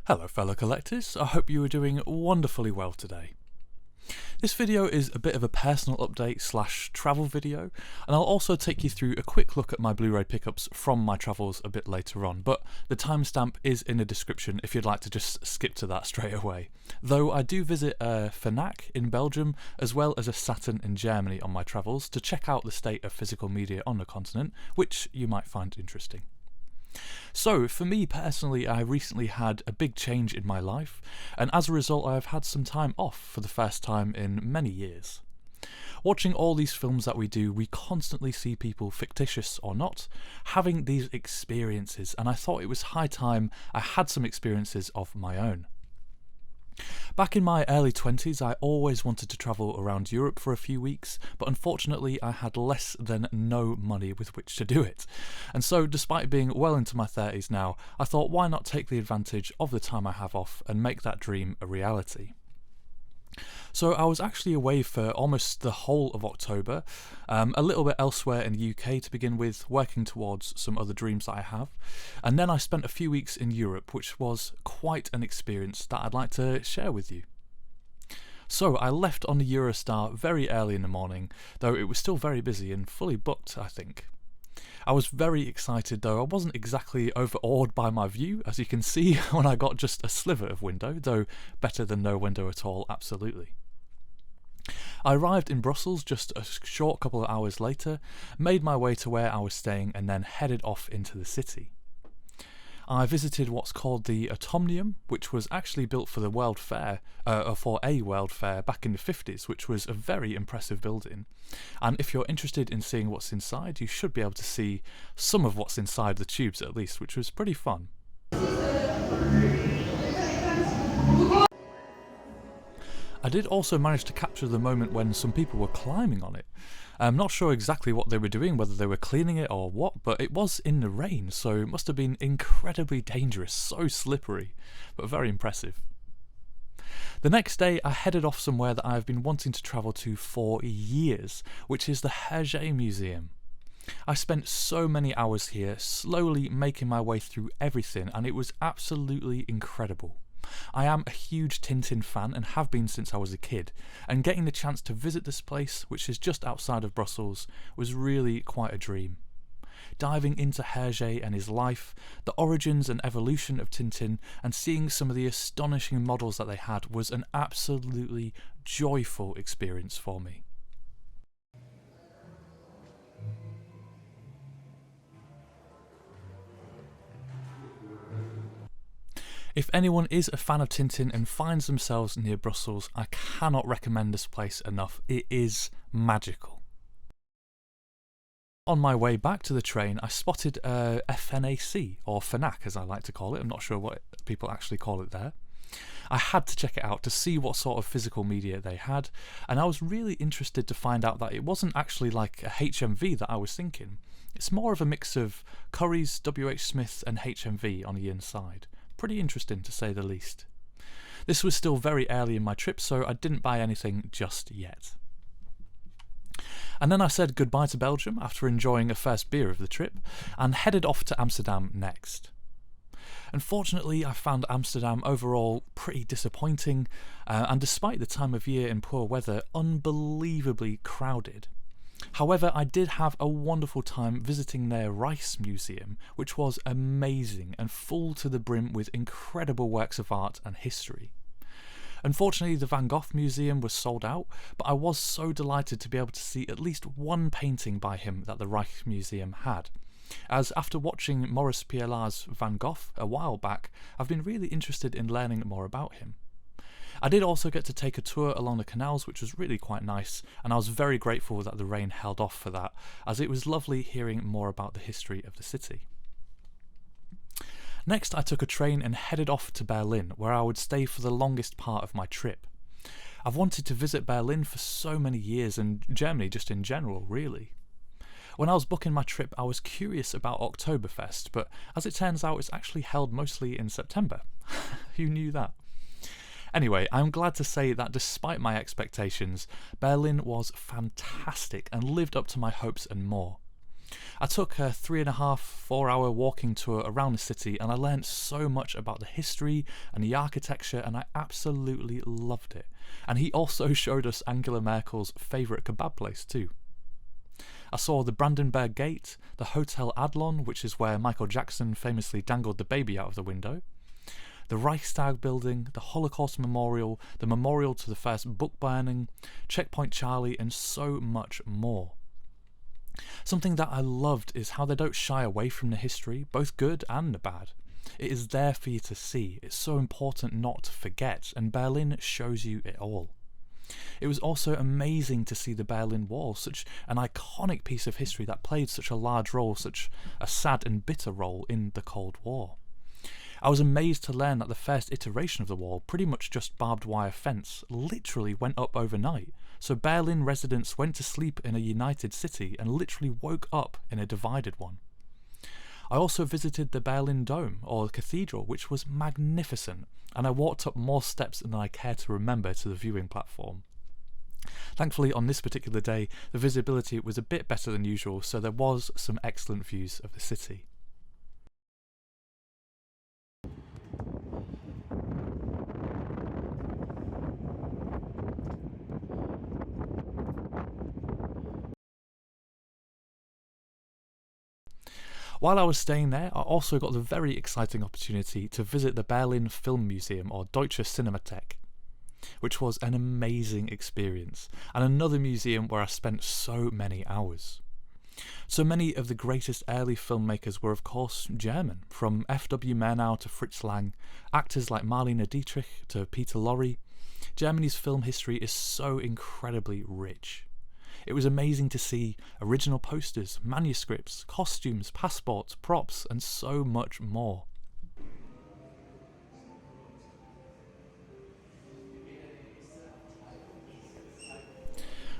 Hello fellow collectors, I hope you are doing wonderfully well today. This video is a bit of a personal update slash travel video, and I'll also take you through a quick look at my Blu-ray pickups from my travels a bit later on, but the timestamp is in the description if you'd like to just skip to that straight away. Though I do visit a Fnac in Belgium as well as a Saturn in Germany on my travels to check out the state of physical media on the continent, which you might find interesting. So, for me personally, I recently had a big change in my life, and as a result I have had some time off for the first time in many years. Watching all these films that we do, we constantly see people, fictitious or not, having these experiences, and I thought it was high time I had some experiences of my own. Back in my early 20s, I always wanted to travel around Europe for a few weeks, but unfortunately I had less than no money with which to do it. And so, despite being well into my 30s now, I thought why not take the advantage of the time I have off and make that dream a reality. So I was actually away for almost the whole of October, a little bit elsewhere in the UK to begin with, working towards some other dreams that I have, and then I spent a few weeks in Europe, which was quite an experience that I'd like to share with you. So I left on the Eurostar very early in the morning, though it was still very busy and fully booked, I think. I was very excited though. I wasn't exactly overawed by my view, as you can see when I got just a sliver of window, though better than no window at all, absolutely. I arrived in Brussels just a short couple of hours later, made my way to where I was staying and then headed off into the city. I visited what's called the Atomnium, which was actually built for the World Fair, for a World Fair back in the 50s, which was a very impressive building. And if you're interested in seeing what's inside, you should be able to see some of what's inside the tubes at least, which was pretty fun. I did also manage to capture the moment when some people were climbing on it. I'm not sure exactly what they were doing, whether they were cleaning it or what, but it was in the rain, so it must have been incredibly dangerous, so slippery, but very impressive. The next day I headed off somewhere that I've been wanting to travel to for years, which is the Hergé Museum. I spent so many hours here, slowly making my way through everything, and it was absolutely incredible. I am a huge Tintin fan and have been since I was a kid, and getting the chance to visit this place, which is just outside of Brussels, was really quite a dream. Diving into Hergé and his life, the origins and evolution of Tintin, and seeing some of the astonishing models that they had was an absolutely joyful experience for me. If anyone is a fan of Tintin and finds themselves near Brussels, I cannot recommend this place enough. It is magical. On my way back to the train, I spotted a FNAC, or Fnac as I like to call it. I'm not sure what people actually call it there. I had to check it out to see what sort of physical media they had, and I was really interested to find out that it wasn't actually like a HMV that I was thinking. It's more of a mix of Currys, WH Smith and HMV on the inside. Pretty interesting to say the least. This was still very early in my trip, so I didn't buy anything just yet. And then I said goodbye to Belgium after enjoying a first beer of the trip, and headed off to Amsterdam next. Unfortunately, I found Amsterdam overall pretty disappointing, and despite the time of year and poor weather, unbelievably crowded. However, I did have a wonderful time visiting their Rice Museum, which was amazing and full to the brim with incredible works of art and history. Unfortunately, the Van Gogh Museum was sold out, but I was so delighted to be able to see at least one painting by him that the Rice Museum had, as after watching Maurice Pialat's Van Gogh a while back, I've been really interested in learning more about him. I did also get to take a tour along the canals, which was really quite nice, and I was very grateful that the rain held off for that, as it was lovely hearing more about the history of the city. Next, I took a train and headed off to Berlin, where I would stay for the longest part of my trip. I've wanted to visit Berlin for so many years, and Germany just in general, really. When I was booking my trip, I was curious about Oktoberfest, but as it turns out, it's actually held mostly in September. Who knew that? Anyway, I'm glad to say that despite my expectations, Berlin was fantastic and lived up to my hopes and more. I took a 3.5–4 hour walking tour around the city, and I learned so much about the history and the architecture, and I absolutely loved it. And he also showed us Angela Merkel's favourite kebab place too. I saw the Brandenburg Gate, the Hotel Adlon, which is where Michael Jackson famously dangled the baby out of the window, the Reichstag building, the Holocaust Memorial, the memorial to the first book burning, Checkpoint Charlie, and so much more. Something that I loved is how they don't shy away from the history, both good and the bad. It is there for you to see. It's so important not to forget, and Berlin shows you it all. It was also amazing to see the Berlin Wall, such an iconic piece of history that played such a large role, such a sad and bitter role in the Cold War. I was amazed to learn that the first iteration of the wall, pretty much just barbed wire fence, literally went up overnight. So Berlin residents went to sleep in a united city and literally woke up in a divided one. I also visited the Berlin Dome, or cathedral, which was magnificent, and I walked up more steps than I care to remember to the viewing platform. Thankfully, on this particular day, the visibility was a bit better than usual, so there was some excellent views of the city. While I was staying there, I also got the very exciting opportunity to visit the Berlin Film Museum, or Deutsche Cinemathek, which was an amazing experience, and another museum where I spent so many hours. So many of the greatest early filmmakers were of course German, from F.W. Murnau to Fritz Lang, actors like Marlene Dietrich to Peter Lorre. Germany's film history is so incredibly rich. It was amazing to see original posters, manuscripts, costumes, passports, props, and so much more.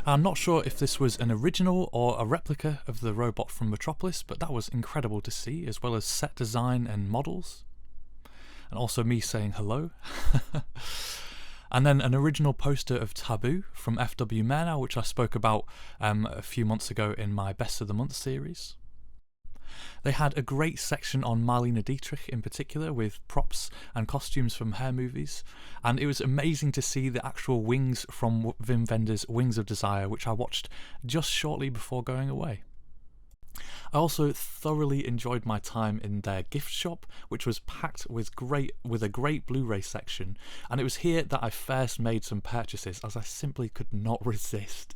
I'm not sure if this was an original or a replica of the robot from Metropolis, but that was incredible to see, as well as set design and models. And also me saying hello. And then an original poster of Taboo from F.W. Murnau, which I spoke about a few months ago in my Best of the Month series. They had a great section on Marlene Dietrich in particular, with props and costumes from her movies, and it was amazing to see the actual wings from Wim Wenders' Wings of Desire, which I watched just shortly before going away. I also thoroughly enjoyed my time in their gift shop, which was packed with a great Blu-ray section, and it was here that I first made some purchases, as I simply could not resist.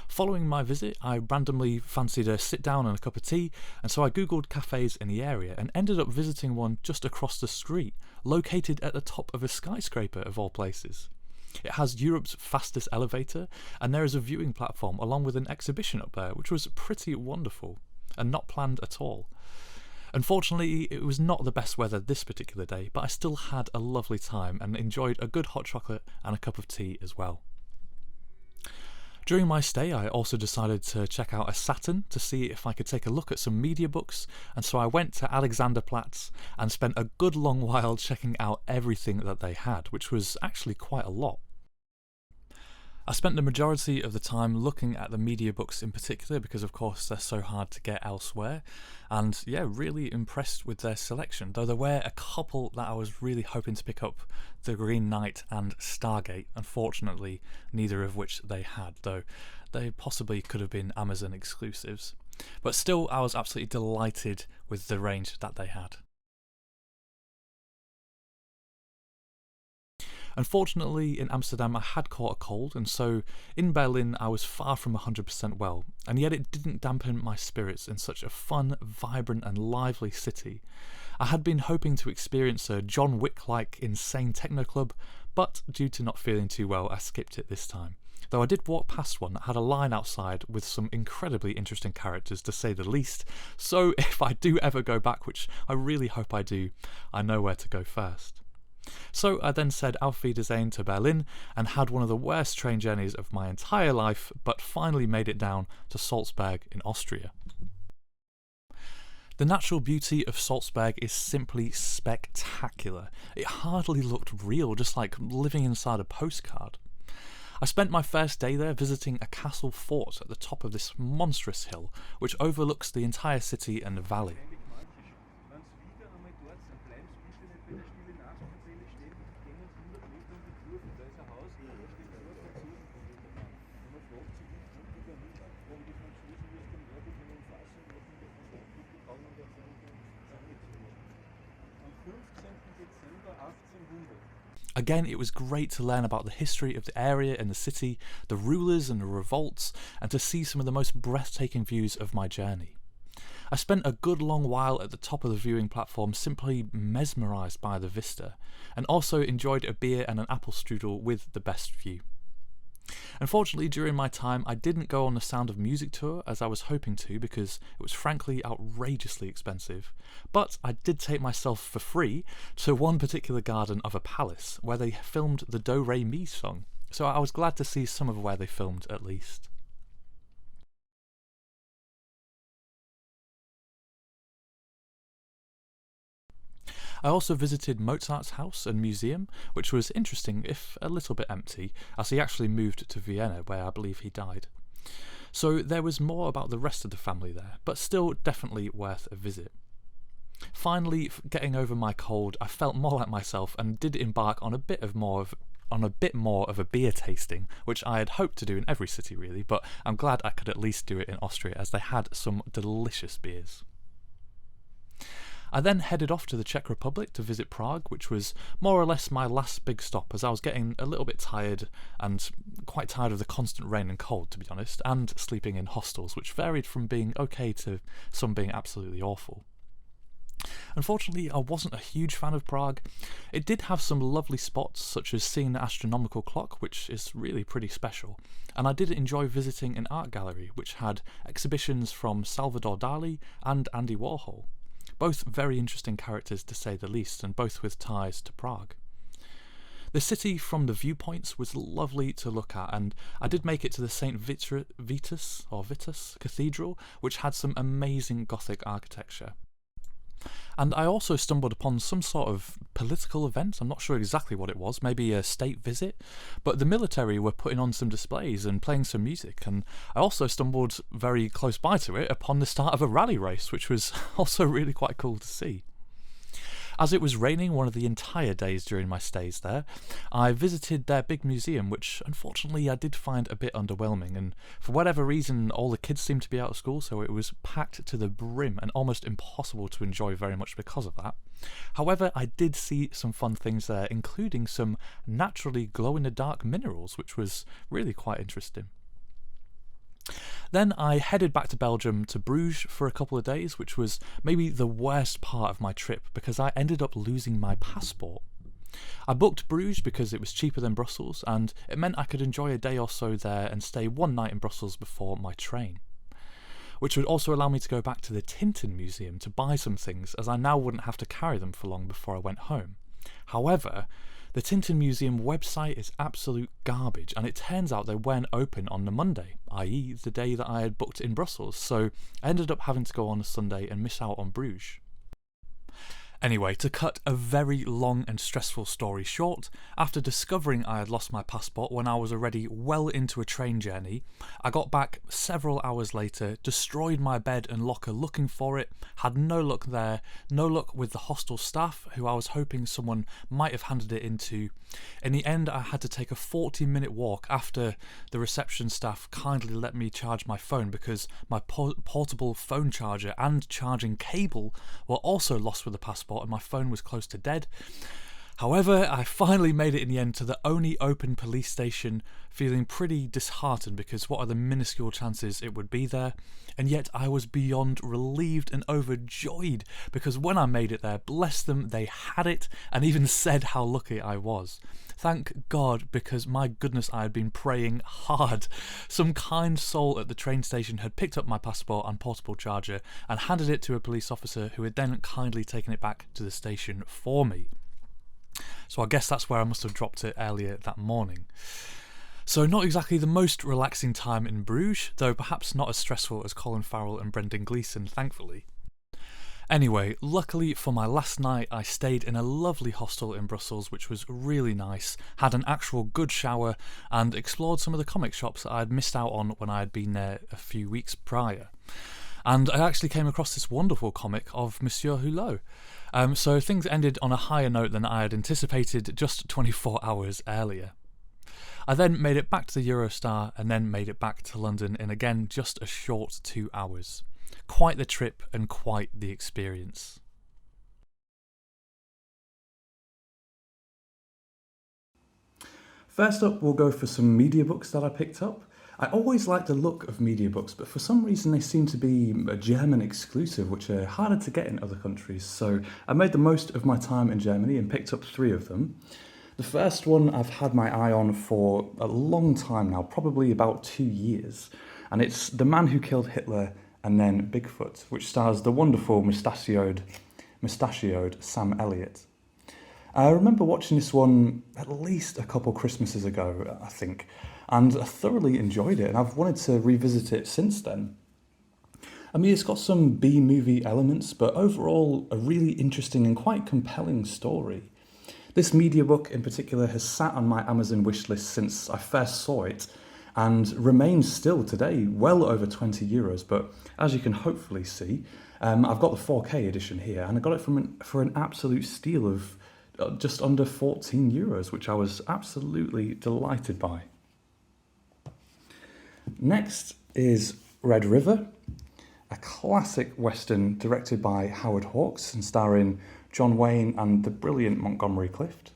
Following my visit, I randomly fancied a sit down and a cup of tea, and so I googled cafes in the area and ended up visiting one just across the street, located at the top of a skyscraper of all places. It has Europe's fastest elevator, and there is a viewing platform along with an exhibition up there, which was pretty wonderful and not planned at all. Unfortunately, it was not the best weather this particular day, but I still had a lovely time and enjoyed a good hot chocolate and a cup of tea as well. During my stay, I also decided to check out a Saturn to see if I could take a look at some media books, and so I went to Alexanderplatz and spent a good long while checking out everything that they had, which was actually quite a lot. I spent the majority of the time looking at the media books in particular because of course they're so hard to get elsewhere, and yeah, really impressed with their selection, though there were a couple that I was really hoping to pick up, The Green Knight and Stargate, unfortunately neither of which they had, though they possibly could have been Amazon exclusives. But still, I was absolutely delighted with the range that they had. Unfortunately, in Amsterdam I had caught a cold, and so in Berlin I was far from 100% well, and yet it didn't dampen my spirits in such a fun, vibrant and lively city. I had been hoping to experience a John Wick-like insane techno club, but due to not feeling too well I skipped it this time. Though I did walk past one that had a line outside with some incredibly interesting characters, to say the least, so if I do ever go back, which I really hope I do, I know where to go first. So I then said Auf Wiedersehen to Berlin and had one of the worst train journeys of my entire life, but finally made it down to Salzburg in Austria. The natural beauty of Salzburg is simply spectacular. It hardly looked real, just like living inside a postcard. I spent my first day there visiting a castle fort at the top of this monstrous hill, which overlooks the entire city and the valley. Again, it was great to learn about the history of the area and the city, the rulers and the revolts, and to see some of the most breathtaking views of my journey. I spent a good long while at the top of the viewing platform simply mesmerised by the vista, and also enjoyed a beer and an apple strudel with the best view. Unfortunately, during my time, I didn't go on the Sound of Music tour as I was hoping to because it was frankly outrageously expensive, but I did take myself for free to one particular garden of a palace where they filmed the Do Re Mi song, so I was glad to see some of where they filmed at least. I also visited Mozart's house and museum, which was interesting if a little bit empty, as he actually moved to Vienna where I believe he died. So there was more about the rest of the family there, but still definitely worth a visit. Finally, getting over my cold, I felt more like myself and did embark on a bit more of a beer tasting, which I had hoped to do in every city really, but I'm glad I could at least do it in Austria as they had some delicious beers. I then headed off to the Czech Republic to visit Prague, which was more or less my last big stop as I was getting a little bit tired and quite tired of the constant rain and cold, to be honest, and sleeping in hostels, which varied from being okay to some being absolutely awful. Unfortunately, I wasn't a huge fan of Prague. It did have some lovely spots, such as seeing the astronomical clock, which is really pretty special, and I did enjoy visiting an art gallery which had exhibitions from Salvador Dali and Andy Warhol. Both very interesting characters to say the least, and both with ties to Prague. The city from the viewpoints was lovely to look at, and I did make it to the St. Vitus Cathedral, which had some amazing Gothic architecture. And I also stumbled upon some sort of political event, I'm not sure exactly what it was, maybe a state visit, but the military were putting on some displays and playing some music, and I also stumbled very close by to it upon the start of a rally race, which was also really quite cool to see. As it was raining one of the entire days during my stays there, I visited their big museum, which unfortunately I did find a bit underwhelming, and for whatever reason all the kids seemed to be out of school, so it was packed to the brim and almost impossible to enjoy very much because of that. However, I did see some fun things there, including some naturally glow-in-the-dark minerals, which was really quite interesting. Then I headed back to Belgium to Bruges for a couple of days, which was maybe the worst part of my trip because I ended up losing my passport. I booked Bruges because it was cheaper than Brussels, and it meant I could enjoy a day or so there and stay one night in Brussels before my train, which would also allow me to go back to the Tintin Museum to buy some things, as I now wouldn't have to carry them for long before I went home. However, the Tintin Museum website is absolute garbage, and it turns out they weren't open on the Monday, i.e. the day that I had booked in Brussels, so I ended up having to go on a Sunday and miss out on Bruges. Anyway, to cut a very long and stressful story short, after discovering I had lost my passport when I was already well into a train journey, I got back several hours later, destroyed my bed and locker looking for it, had no luck there, no luck with the hostel staff who I was hoping someone might have handed it into. In the end, I had to take a 40-minute walk after the reception staff kindly let me charge my phone because my portable phone charger and charging cable were also lost with the passport and my phone was close to dead. However, I finally made it in the end to the only open police station, feeling pretty disheartened because what are the minuscule chances it would be there, and yet I was beyond relieved and overjoyed because when I made it there, bless them, they had it and even said how lucky I was. Thank God, because my goodness, I had been praying hard. Some kind soul at the train station had picked up my passport and portable charger and handed it to a police officer who had then kindly taken it back to the station for me. So I guess that's where I must have dropped it earlier that morning. So not exactly the most relaxing time in Bruges, though perhaps not as stressful as Colin Farrell and Brendan Gleeson, thankfully. Anyway, luckily for my last night, I stayed in a lovely hostel in Brussels, which was really nice, had an actual good shower, and explored some of the comic shops that I'd missed out on when I had been there a few weeks prior. And I actually came across this wonderful comic of Monsieur Hulot. So things ended on a higher note than I had anticipated just 24 hours earlier. I then made it back to the Eurostar and then made it back to London in again just a short 2 hours. Quite the trip and quite the experience. First up, we'll go for some media books that I picked up. I always like the look of media books, but for some reason they seem to be a German exclusive, which are harder to get in other countries. So I made the most of my time in Germany and picked up 3 of them. The first one I've had my eye on for a long time now, probably about 2 years, and it's The Man Who Killed Hitler and Then Bigfoot, which stars the wonderful mustachioed Sam Elliott. I remember watching this one at least a couple Christmases ago, I think, and I thoroughly enjoyed it, and I've wanted to revisit it since then. I mean, it's got some B-movie elements, but overall a really interesting and quite compelling story. This media book in particular has sat on my Amazon wishlist since I first saw it, and remains still today, well over €20, but as you can hopefully see, I've got the 4K edition here, and I got it for an absolute steal of just under €14, which I was absolutely delighted by. Next is Red River, a classic western directed by Howard Hawks and starring John Wayne and the brilliant Montgomery Clift.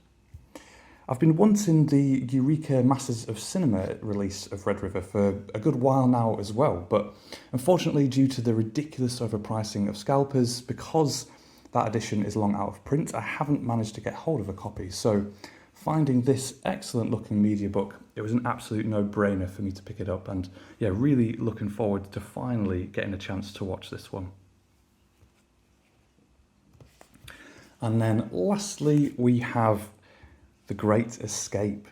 I've been wanting the Eureka Masters of Cinema release of Red River for a good while now as well, but unfortunately due to the ridiculous overpricing of scalpers, because that edition is long out of print, I haven't managed to get hold of a copy. So finding this excellent looking media book, it was an absolute no-brainer for me to pick it up, and yeah, really looking forward to finally getting a chance to watch this one. And then lastly, we have The Great Escape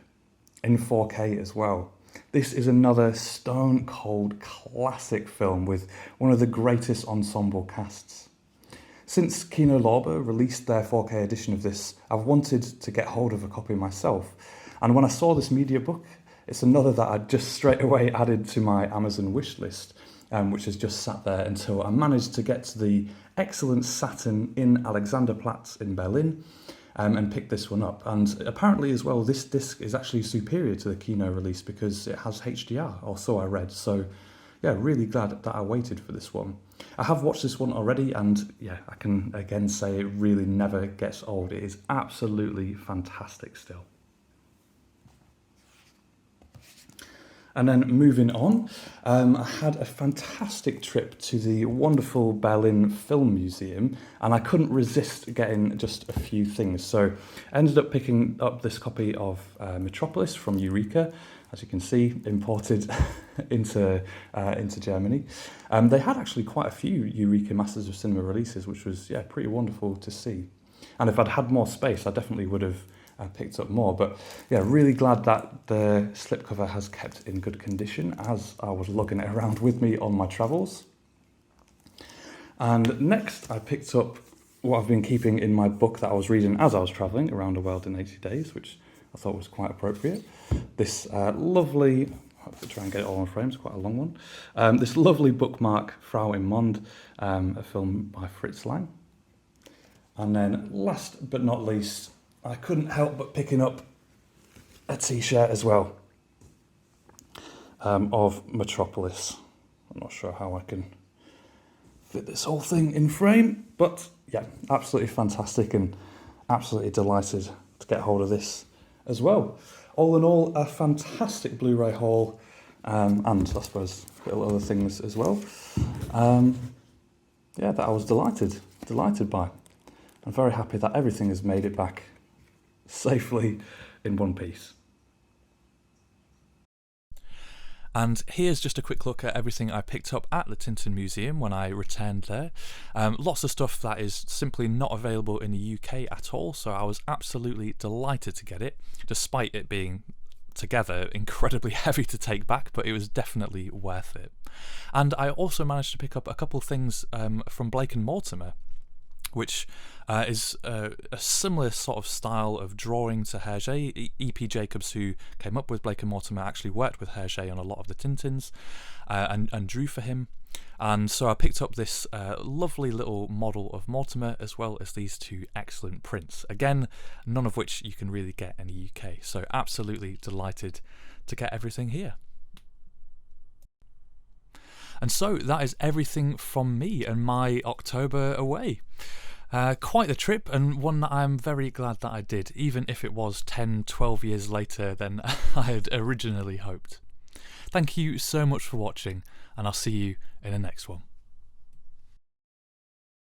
in 4K as well. This is another stone cold classic film with one of the greatest ensemble casts. Since Kino Lorber released their 4K edition of this, I've wanted to get hold of a copy myself. And when I saw this media book, it's another that I just straight away added to my Amazon wish list, which has just sat there until I managed to get to the excellent Saturn in Alexanderplatz in Berlin, and pick this one up. And apparently as well, this disc is actually superior to the Kino release because it has HDR, or so I read. So yeah, really glad that I waited for this one. I have watched this one already, and yeah, I can again say it really never gets old. It is absolutely fantastic still. And then moving on, I had a fantastic trip to the wonderful Berlin Film Museum, and I couldn't resist getting just a few things. So I ended up picking up this copy of Metropolis from Eureka, as you can see, imported into Germany. They had actually quite a few Eureka Masters of Cinema releases, which was pretty wonderful to see. And if I'd had more space, I definitely would have picked up more, but yeah, really glad that the slipcover has kept in good condition as I was lugging it around with me on my travels. And next I picked up what I've been keeping in my book that I was reading as I was travelling around the world in 80 days, which I thought was quite appropriate. This lovely, I'll have to try and get it all on frame, it's quite a long one. This lovely bookmark, Frau im Mond, a film by Fritz Lang. And then last but not least, I couldn't help but picking up a t-shirt as well of Metropolis. I'm not sure how I can fit this whole thing in frame, but yeah, absolutely fantastic and absolutely delighted to get hold of this as well. All in all, a fantastic Blu-ray haul, and I suppose little other things as well. That I was delighted by. I'm very happy that everything has made it back safely in one piece. And here's just a quick look at everything I picked up at the Tintin Museum when I returned there. Lots of stuff that is simply not available in the UK at all, so I was absolutely delighted to get it, despite it being together incredibly heavy to take back, but it was definitely worth it. And I also managed to pick up a couple things from Blake and Mortimer. which is a similar sort of style of drawing to Hergé. E.P. Jacobs, who came up with Blake and Mortimer, actually worked with Hergé on a lot of the Tintins and drew for him. And so I picked up this lovely little model of Mortimer, as well as these two excellent prints. Again, none of which you can really get in the UK. So absolutely delighted to get everything here. And so that is everything from me and my October away. Quite the trip, and one that I'm very glad that I did, even if it was 10, 12 years later than I had originally hoped. Thank you so much for watching, and I'll see you in the next one.